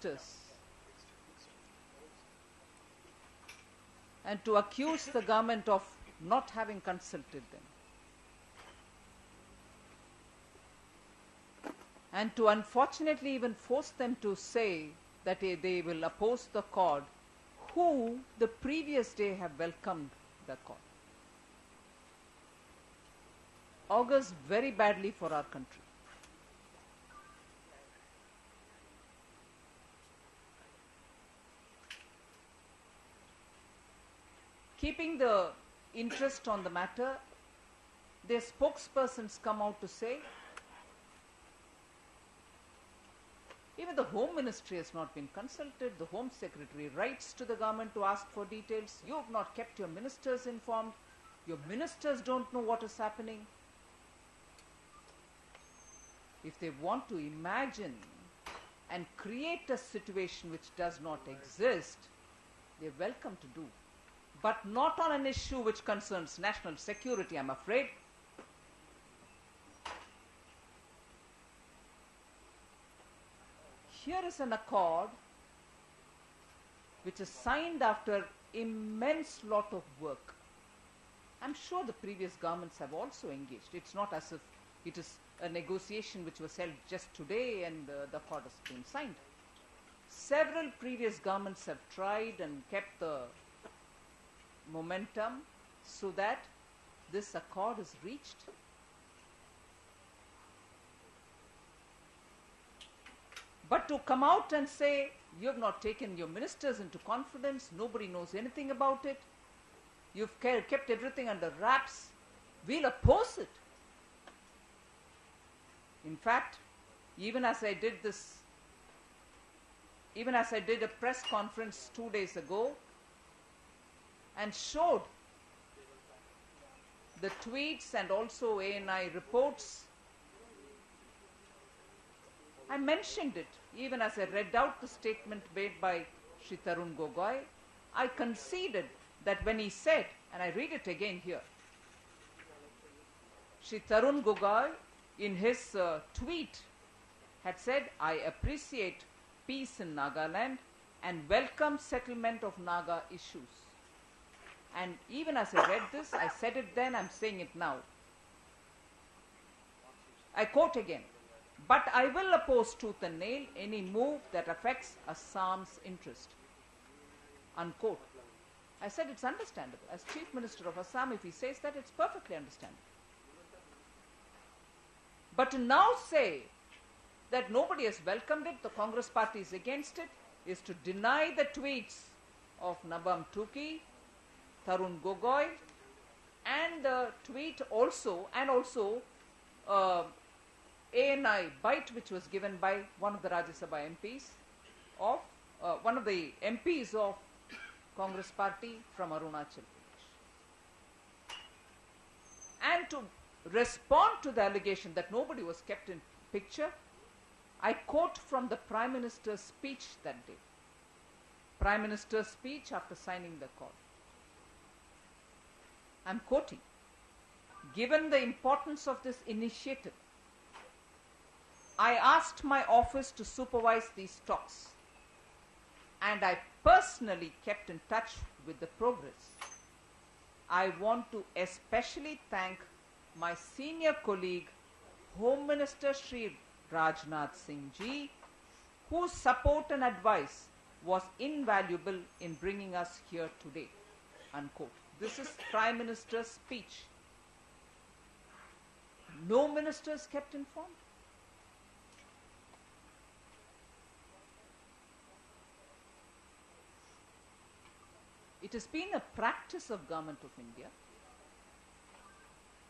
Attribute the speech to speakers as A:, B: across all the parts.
A: ministers and to accuse the government of not having consulted them, and to unfortunately even force them to say that they will oppose the accord, who the previous day have welcomed the accord, augurs very badly for our country. Keeping the interest on the matter, their spokespersons come out to say, even the Home Ministry has not been consulted. The Home Secretary writes to the government to ask for details. You have not kept your ministers informed. Your ministers don't know what is happening. If they want to imagine and create a situation which does not exist, they are welcome to do. But not on an issue which concerns national security, I'm afraid. Here is an accord which is signed after immense lot of work. I'm sure the previous governments have also engaged. It's not as if it is a negotiation which was held just today and the accord has been signed. Several previous governments have tried and kept the momentum so that this accord is reached. But to come out and say, you have not taken your ministers into confidence, nobody knows anything about it, you've kept everything under wraps, we'll oppose it. In fact, even as I did a press conference 2 days ago and showed the tweets and also ANI reports, I mentioned it. Even as I read out the statement made by Shri Tarun Gogoi, I conceded that when he said, and I read it again here, Shri Tarun Gogoi in his tweet had said, I appreciate peace in Nagaland and welcome settlement of Naga issues. And even as I read this, I said it then, I'm saying it now. I quote again, but I will oppose tooth and nail any move that affects Assam's interest. Unquote. I said it's understandable. As Chief Minister of Assam, if he says that, it's perfectly understandable. But to now say that nobody has welcomed it, the Congress party is against it, is to deny the tweets of Nabam Tuki, Tarun Gogoi, and the tweet also, and also ANI bite which was given by one of the Rajya Sabha MPs of, one of the MPs of Congress party from Arunachal Pradesh. And to respond to the allegation that nobody was kept in picture, I quote from the Prime Minister's speech that day. Prime Minister's speech after signing the accord. I'm quoting, given the importance of this initiative, I asked my office to supervise these talks, and I personally kept in touch with the progress. I want to especially thank my senior colleague, Home Minister Shri Rajnath Singh Ji, whose support and advice was invaluable in bringing us here today. Unquote. This is Prime Minister's speech. No ministers kept informed. It has been a practice of Government of India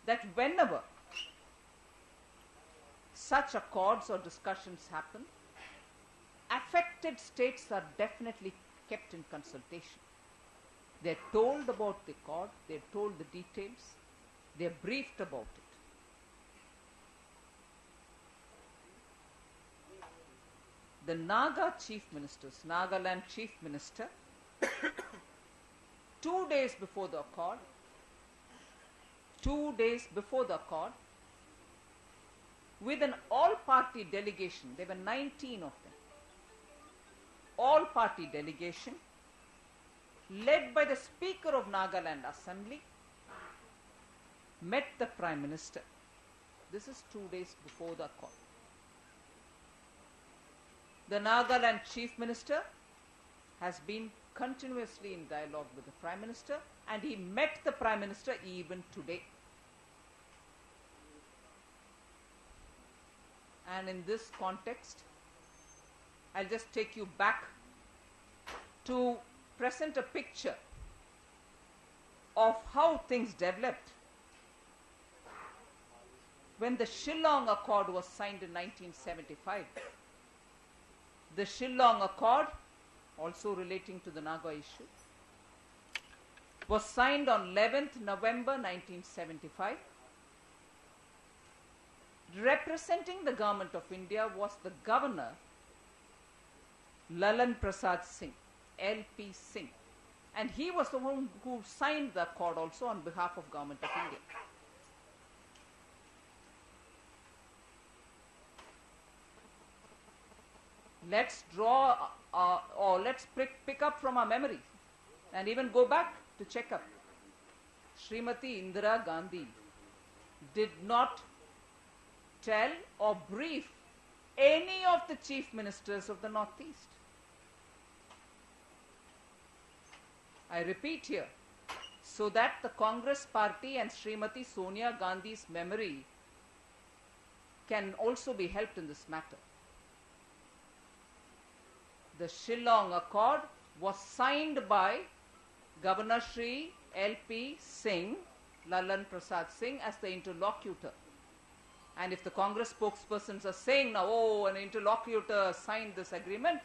A: that whenever such accords or discussions happen, affected states are definitely kept in consultation. They are told about the accord, they are told the details, they are briefed about it. The Naga Chief Ministers, Nagaland Chief Minister, 2 days before the accord, 2 days before the accord, with an all-party delegation, there were 19 of them, all-party delegation led by the Speaker of Nagaland Assembly met the Prime Minister. This is 2 days before the call. The Nagaland Chief Minister has been continuously in dialogue with the Prime Minister, and he met the Prime Minister even today. And in this context, I'll just take you back to present a picture of how things developed when the Shillong Accord was signed in 1975. The Shillong Accord, also relating to the Naga issue, was signed on 11th November 1975. Representing the Government of India was the Governor Lalan Prasad Singh, LP Singh, and he was the one who signed the accord also on behalf of Government of India. Let's draw or let's pick up from our memory and even go back to check up. Srimati Indira Gandhi did not tell or brief any of the chief ministers of the Northeast. I repeat here, so that the Congress party and Srimati Sonia Gandhi's memory can also be helped in this matter. The Shillong Accord was signed by Governor Shri LP Singh, Lalan Prasad Singh, as the interlocutor. And if the Congress spokespersons are saying now, oh, an interlocutor signed this agreement,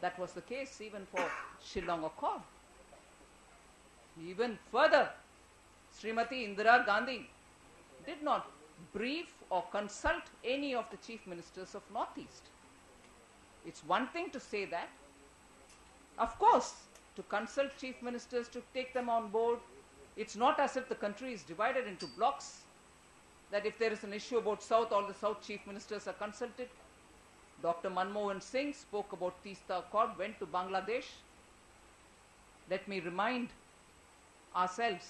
A: that was the case even for Shillong Accord. Even further, Srimati Indira Gandhi did not brief or consult any of the chief ministers of Northeast. It's one thing to say that. Of course, to consult chief ministers, to take them on board, it's not as if the country is divided into blocks, that if there is an issue about South, all the South chief ministers are consulted. Dr. Manmohan Singh spoke about Teesta Accord, went to Bangladesh. Let me remind ourselves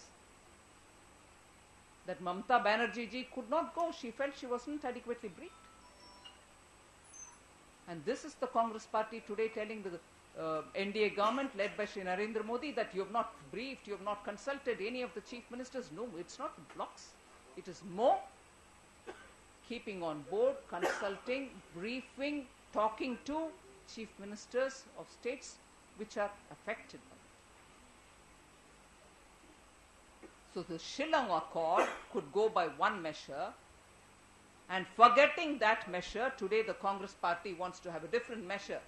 A: that Mamata Banerjee ji could not go. She felt she wasn't adequately briefed. And this is the Congress party today telling the NDA government led by Shri Narendra Modi that you have not briefed, you have not consulted any of the chief ministers. No, it's not blocks. It is more keeping on board, consulting, briefing, talking to chief ministers of states which are affected by it. So the Shillong Accord could go by one measure, and forgetting that measure, today the Congress party wants to have a different measure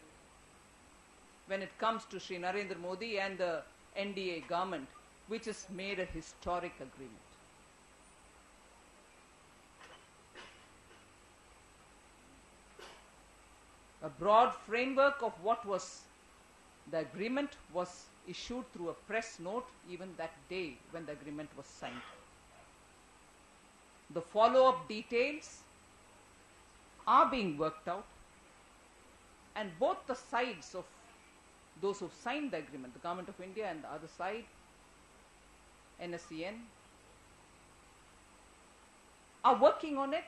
A: when it comes to Shri Narendra Modi and the NDA government, which has made a historic agreement. A broad framework of what was the agreement was issued through a press note even that day when the agreement was signed. The follow-up details are being worked out, and both the sides of those who signed the agreement, the Government of India and the other side, NSCN, are working on it,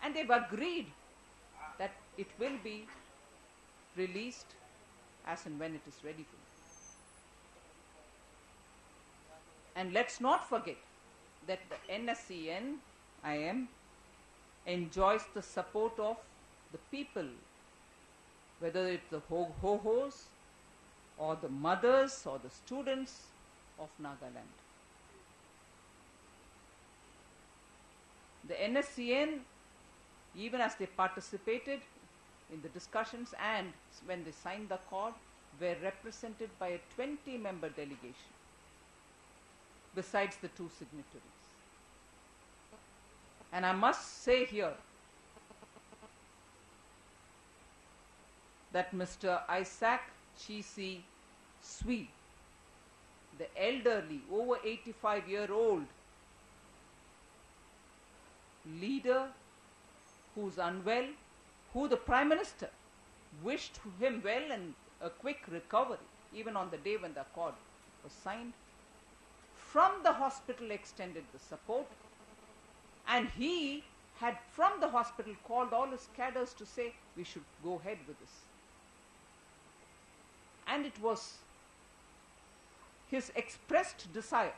A: and they've agreed that it will be released as and when it is ready for you. And let's not forget that the NSCN, IM, enjoys the support of the people, whether it's the ho-hos or the mothers or the students of Nagaland. The NSCN, even as they participated in the discussions and when they signed the accord, were represented by a 20-member delegation, besides the two signatories. And I must say here that Mr. Isaac Chisi Sui, the elderly, over 85-year-old leader who's unwell, who the Prime Minister wished him well and a quick recovery, even on the day when the accord was signed. From the hospital extended the support, and he had from the hospital called all his cadres to say we should go ahead with this. And it was his expressed desire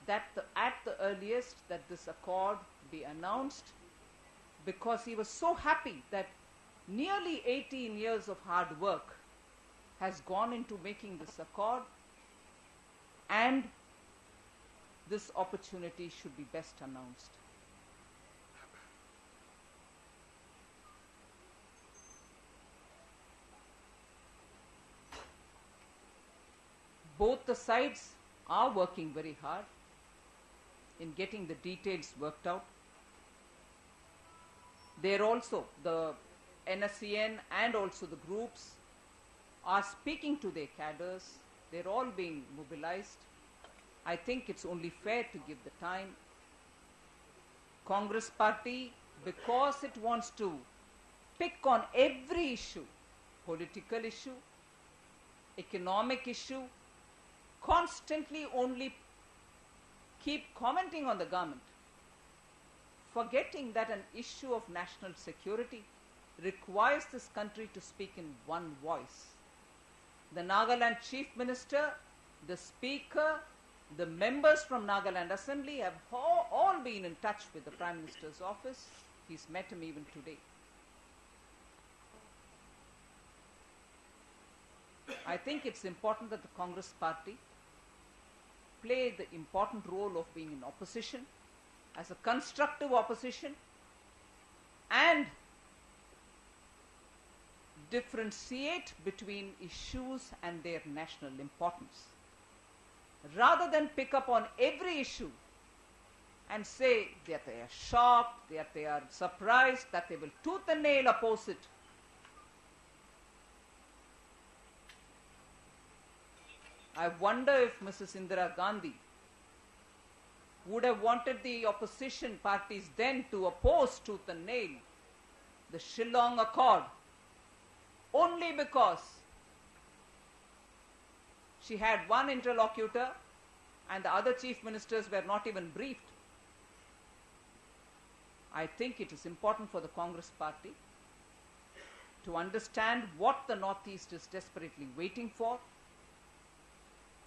A: that at the earliest that this accord be announced, because he was so happy that nearly 18 years of hard work has gone into making this accord, and this opportunity should be best announced. Both the sides are working very hard in getting the details worked out. There also, the NSCN and also the groups are speaking to their cadres. They're all being mobilized. I think it's only fair to give the time. Congress party, because it wants to pick on every issue, political issue, economic issue, constantly only keep commenting on the government, forgetting that an issue of national security requires this country to speak in one voice. The Nagaland Chief Minister, the Speaker, the members from Nagaland Assembly have all been in touch with the Prime Minister's office. He's met him even today. I think it's important that the Congress party play the important role of being in opposition, as a constructive opposition, and differentiate between issues and their national importance, rather than pick up on every issue and say that they are shocked, that they are surprised, that they will tooth and nail oppose it. I wonder if Mrs. Indira Gandhi would have wanted the opposition parties then to oppose tooth and nail the Shillong Accord, only because she had one interlocutor and the other chief ministers were not even briefed. I think it is important for the Congress party to understand what the Northeast is desperately waiting for.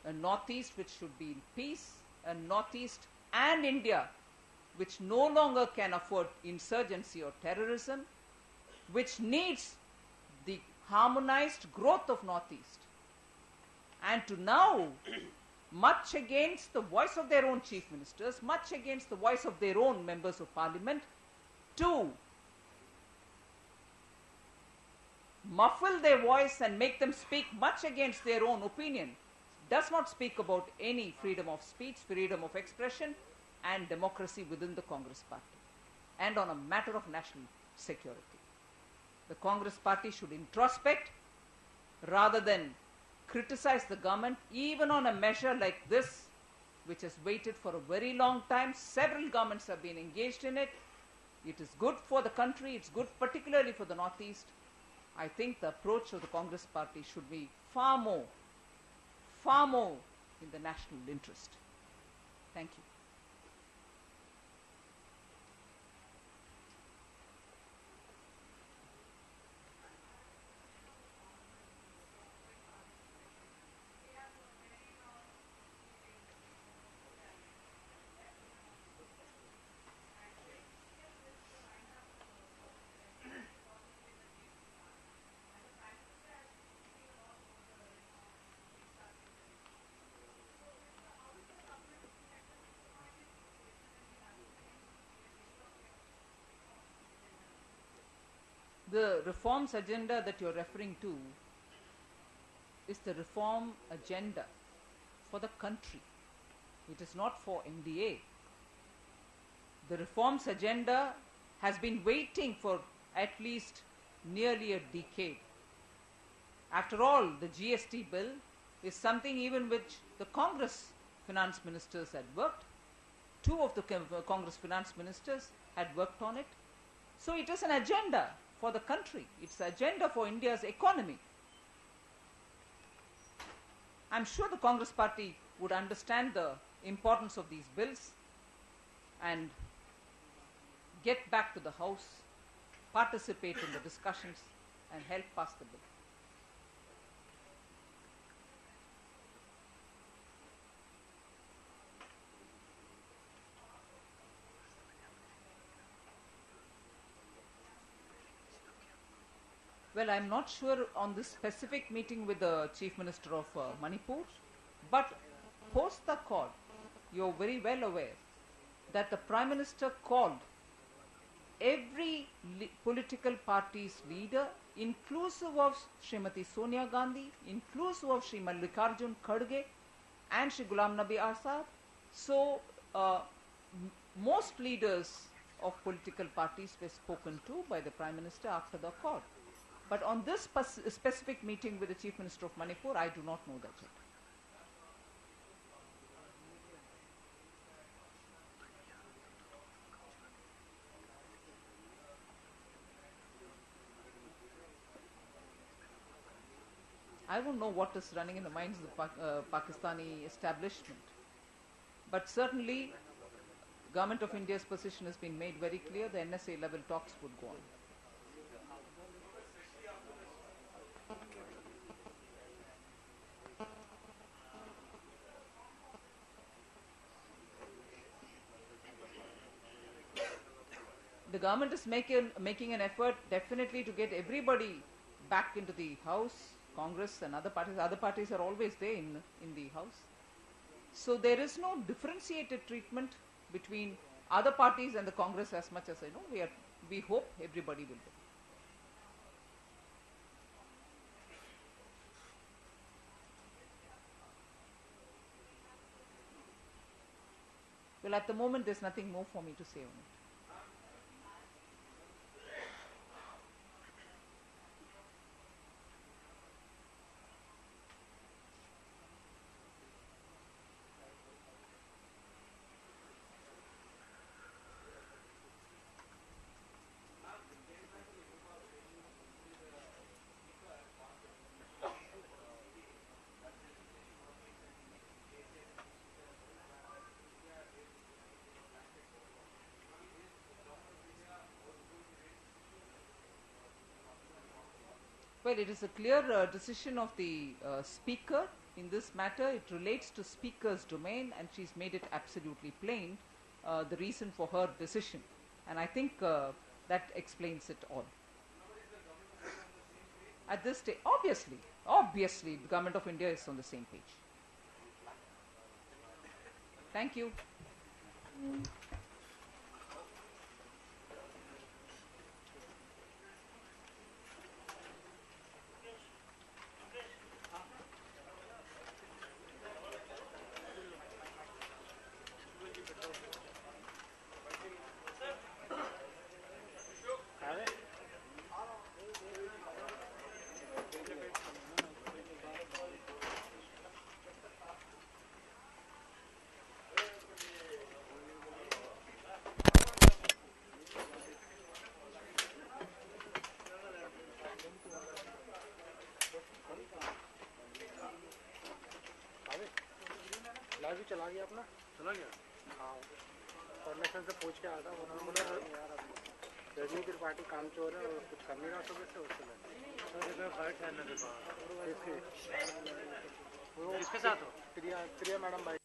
A: A Northeast which should be in peace, a Northeast and India which no longer can afford insurgency or terrorism, which needs the harmonized growth of Northeast. And to now, much against the voice of their own chief ministers, much against the voice of their own members of parliament, to muffle their voice and make them speak much against their own opinion, does not speak about any freedom of speech, freedom of expression, and democracy within the Congress party, and on a matter of national security. The Congress party should introspect rather than criticize the government, even on a measure like this, which has waited for a very long time. Several governments have been engaged in it. It is good for the country. It's good particularly for the Northeast. I think the approach of the Congress party should be far more in the national interest. Thank you. The reforms agenda that you're referring to is the reform agenda for the country. It is not for NDA. The reforms agenda has been waiting for at least nearly a decade. After all, the GST bill is something even which the Congress finance ministers had worked. Two of the Congress finance ministers had worked on it. So it is an agenda for the country. It's the agenda for India's economy. I'm sure the Congress party would understand the importance of these bills and get back to the House, participate in the discussions and help pass the bill. Well, I'm not sure on this specific meeting with the Chief Minister of Manipur, but post the call, you're very well aware that the Prime Minister called every political party's leader, inclusive of Srimati Sonia Gandhi, inclusive of Sri Mallikarjun Kharge and Sri Ghulam Nabi Azad. So, most leaders of political parties were spoken to by the Prime Minister after the call. But on this specific meeting with the Chief Minister of Manipur, I do not know that yet. I don't know what is running in the minds of the Pakistani establishment. But certainly, Government of India's position has been made very clear. The NSA level talks would go on. The government is making an effort definitely to get everybody back into the House, Congress and other parties. Other parties are always there in the House. So there is no differentiated treatment between other parties and the Congress as much as I know. We hope everybody will do. Well, at the moment there's nothing more for me to say on it. Well, it is a clear decision of the Speaker in this matter. It relates to Speaker's domain and she's made it absolutely plain, the reason for her decision. And I think that explains it all. At this stage, obviously, the Government of India is on the same page. Thank you.
B: Live भी चला गया अपना चला गया हाँ permission से पूछ के आया था उन्होंने बोला यार रजनी त्रिपाठी काम चोर है और कुछ कर नहीं रहा सुबह से उससे इसके साथ हो प्रिया मैडम भाई